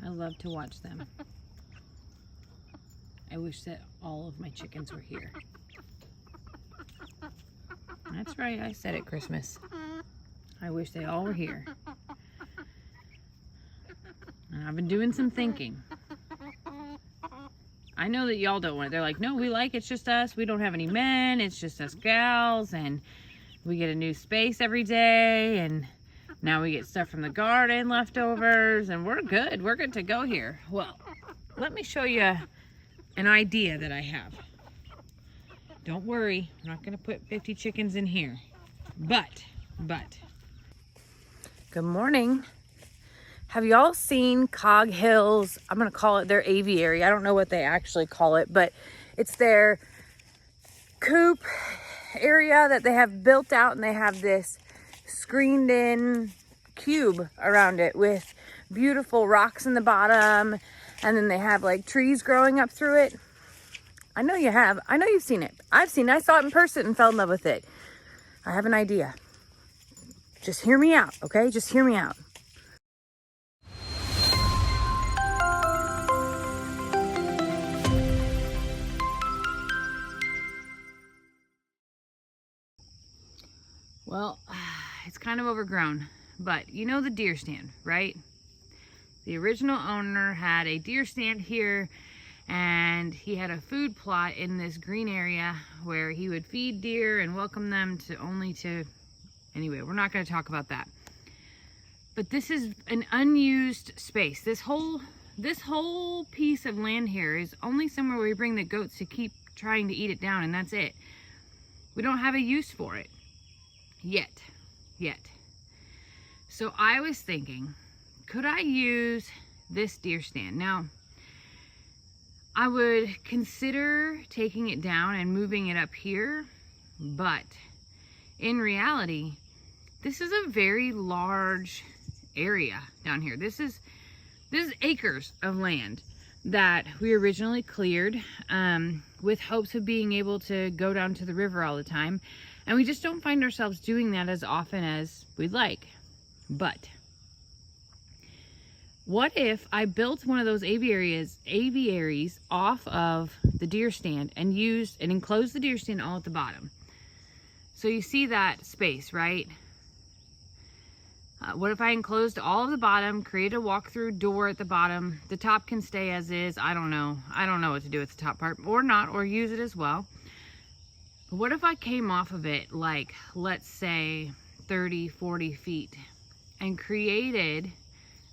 I love to watch them. I wish that all of my chickens were here. That's right, I said it, Christmas. I wish they all were here. And I've been doing some thinking. I know that y'all don't want it. They're like, no, we like it's just us. We don't have any men. It's just us gals. And we get a new space every day. And now we get stuff from the garden, leftovers. And we're good. We're good to go here. Well, let me show you an idea that I have. Don't worry. I'm not going to put 50 chickens in here. But. Good morning. Have y'all seen Cog Hills? I'm going to call it their aviary. I don't know what they actually call it, but it's their coop area that they have built out, and they have this screened in cube around it with beautiful rocks in the bottom, and then they have like trees growing up through it. I know you have. I know you've seen it. I've seen it. I saw it in person and fell in love with it. I have an idea. Just hear me out, okay? Just hear me out. Well, it's kind of overgrown, but you know the deer stand, right? The original owner had a deer stand here, and he had a food plot in this green area where he would feed deer and welcome them anyway, we're not going to talk about that. But this is an unused space. This whole piece of land here is only somewhere where we bring the goats to keep trying to eat it down, and that's it. We don't have a use for it. Yet. So I was thinking, could I use this deer stand? Now, I would consider taking it down and moving it up here, but in reality, this is a very large area down here. This is acres of land that we originally cleared with hopes of being able to go down to the river all the time. And we just don't find ourselves doing that as often as we'd like. But what if I built one of those aviaries off of the deer stand and enclosed the deer stand all at the bottom? So you see that space, right? What if I enclosed all of the bottom, created a walk-through door at the bottom? The top can stay as is. I don't know what to do with the top part, or not, or use it as well. But what if I came off of it like, let's say 30, 40 feet and created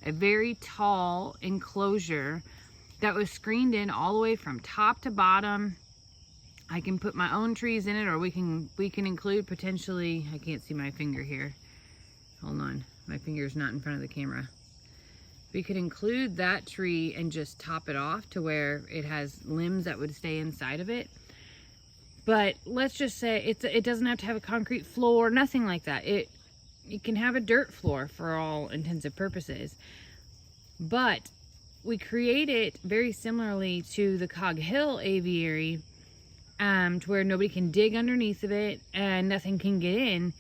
a very tall enclosure that was screened in all the way from top to bottom? I can put my own trees in it, or we can include potentially, I can't see my finger here. Hold on, my finger's not in front of the camera. We could include that tree and just top it off to where it has limbs that would stay inside of it. But let's just say it doesn't have to have a concrete floor, nothing like that. It can have a dirt floor for all intents and purposes. But we create it very similarly to the Cog Hill aviary, to where nobody can dig underneath of it and nothing can get in.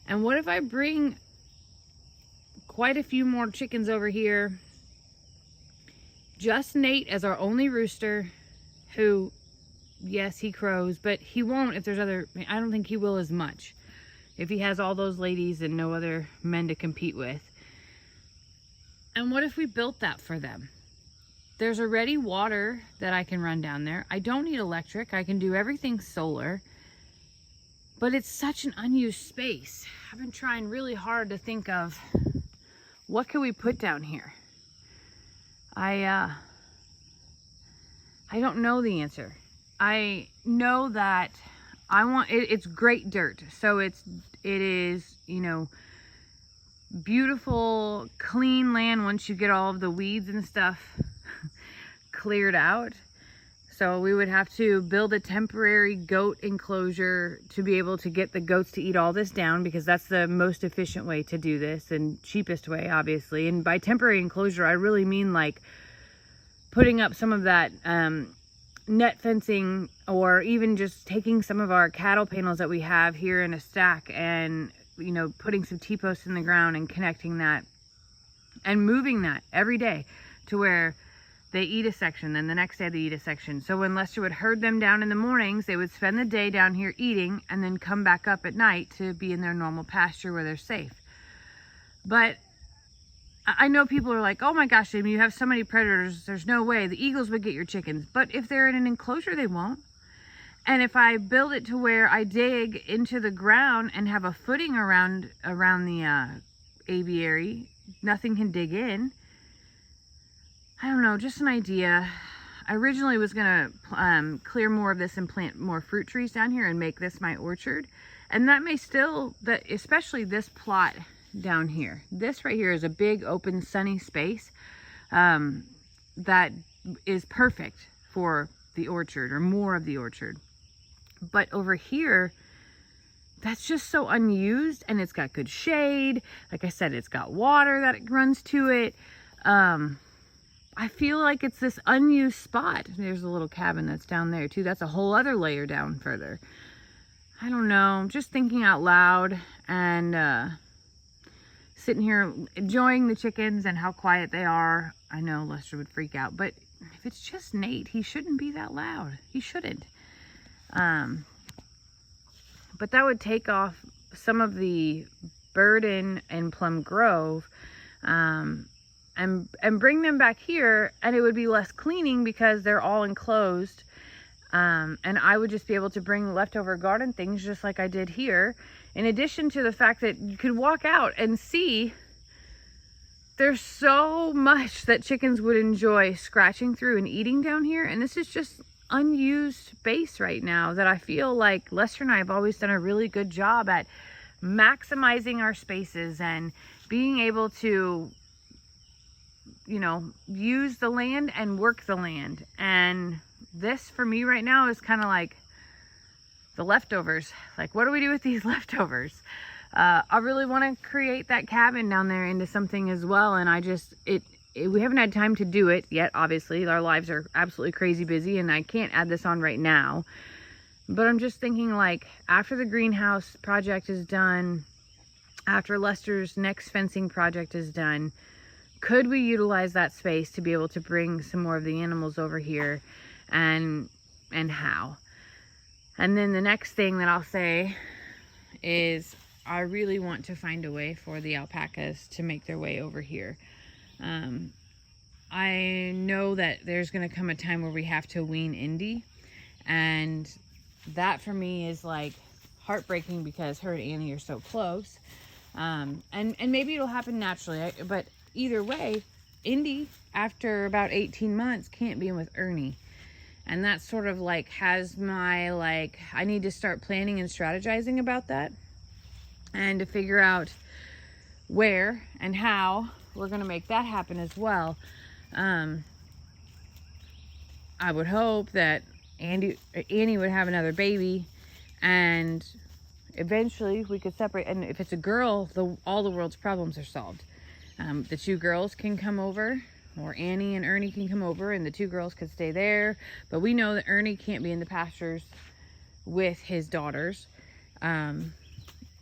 And what if I bring quite a few more chickens over here, just Nate as our only rooster, who, yes, he crows, but he won't if there's I don't think he will as much if he has all those ladies and no other men to compete with. And what if we built that for them? There's already water that I can run down there. I don't need electric. I can do everything solar. But it's such an unused space. I've been trying really hard to think of what can we put down here. I don't know the answer. I know that it's great dirt. So it is, beautiful, clean land once you get all of the weeds and stuff cleared out. So we would have to build a temporary goat enclosure to be able to get the goats to eat all this down, because that's the most efficient way to do this and cheapest way, obviously. And by temporary enclosure, I really mean like putting up some of that net fencing, or even just taking some of our cattle panels that we have here in a stack and, putting some T-posts in the ground and connecting that and moving that every day. to where they eat a section, then the next day they eat a section. So when Lester would herd them down in the mornings, they would spend the day down here eating and then come back up at night to be in their normal pasture where they're safe. But I know people are like, oh my gosh, Amy, you have so many predators. There's no way the eagles would get your chickens. But if they're in an enclosure, they won't. And if I build it to where I dig into the ground and have a footing around the aviary, nothing can dig in. I don't know, just an idea. I originally was going to clear more of this and plant more fruit trees down here and make this my orchard. And that may still, especially this plot down here. This right here is a big open sunny space that is perfect for the orchard or more of the orchard. But over here, that's just so unused, and it's got good shade. Like I said, it's got water that it runs to it. I feel like it's this unused spot. There's a little cabin that's down there too. That's a whole other layer down further. I don't know, just thinking out loud and sitting here enjoying the chickens and how quiet they are. I know Lester would freak out, but if it's just Nate, he shouldn't be that loud. He shouldn't. But that would take off some of the burden in Plum Grove, and bring them back here, and it would be less cleaning because they're all enclosed. And I would just be able to bring leftover garden things just like I did here. In addition to the fact that you could walk out and see there's so much that chickens would enjoy scratching through and eating down here. And this is just unused space right now that I feel like Lester and I have always done a really good job at maximizing our spaces and being able to, you know, use the land and work the land. And this for me right now is kind of like the leftovers. Like, what do we do with these leftovers? I really want to create that cabin down there into something as well. And we haven't had time to do it yet. Obviously, our lives are absolutely crazy busy and I can't add this on right now. But I'm just thinking, like, after the greenhouse project is done, after Lester's next fencing project is done, could we utilize that space to be able to bring some more of the animals over here, and how? And then the next thing that I'll say is I really want to find a way for the alpacas to make their way over here. I know that there's going to come a time where we have to wean Indy, and that for me is like heartbreaking because her and Annie are so close. And maybe it'll happen naturally, but either way, Indy, after about 18 months, can't be in with Ernie. And that sort of like has my, like, I need to start planning and strategizing about that and to figure out where and how we're going to make that happen as well. I would hope that Annie would have another baby and eventually we could separate. And if it's a girl, all the world's problems are solved. The two girls can come over, or Annie and Ernie can come over, and the two girls could stay there. But we know that Ernie can't be in the pastures with his daughters. And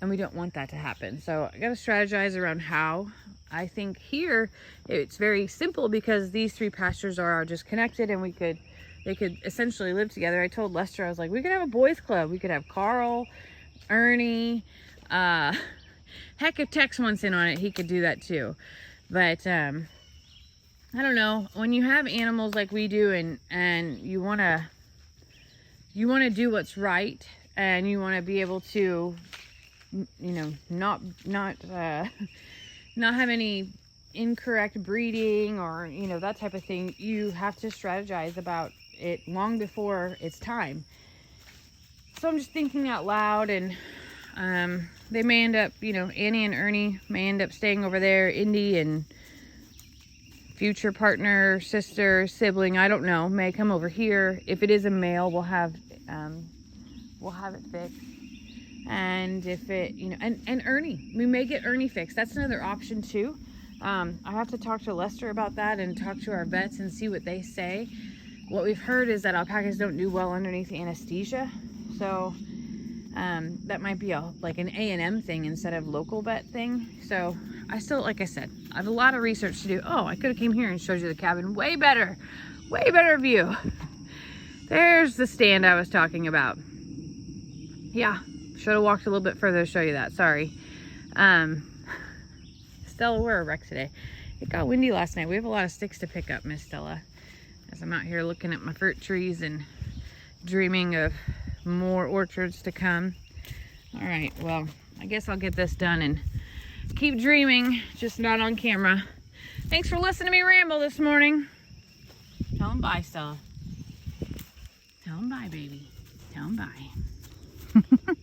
we don't want that to happen. So I got to strategize around how. I think here it's very simple because these three pastures are just connected, and they could essentially live together. I told Lester, I was like, we could have a boys club. We could have Carl, Ernie, heck, if Tex wants in on it, he could do that too. But I don't know, when you have animals like we do, and you want to do what's right, and you want to be able to, you know, not have any incorrect breeding or, you know, that type of thing, you have to strategize about it long before it's time. So I'm just thinking out loud, and they may end up, you know, Annie and Ernie may end up staying over there. Indy and future partner, sister, sibling, I don't know, may come over here. If it is a male, we'll have it fixed. And if it, you know, and Ernie, we may get Ernie fixed. That's another option too. I have to talk to Lester about that and talk to our vets and see what they say. What we've heard is that alpacas don't do well underneath anesthesia. So That might be like an A&M thing instead of local vet thing. So I still, like I said, I have a lot of research to do. Oh, I could have came here and showed you the cabin. Way better view. There's the stand I was talking about. Yeah, should have walked a little bit further to show you that. Sorry. Stella, we're a wreck today. It got windy last night. We have a lot of sticks to pick up, Miss Stella, as I'm out here looking at my fruit trees and dreaming of more orchards to come. All right, well, I guess I'll get this done and keep dreaming, just not on camera. Thanks for listening to me ramble this morning. Tell them bye, Stella. Tell them bye, baby. Tell them bye.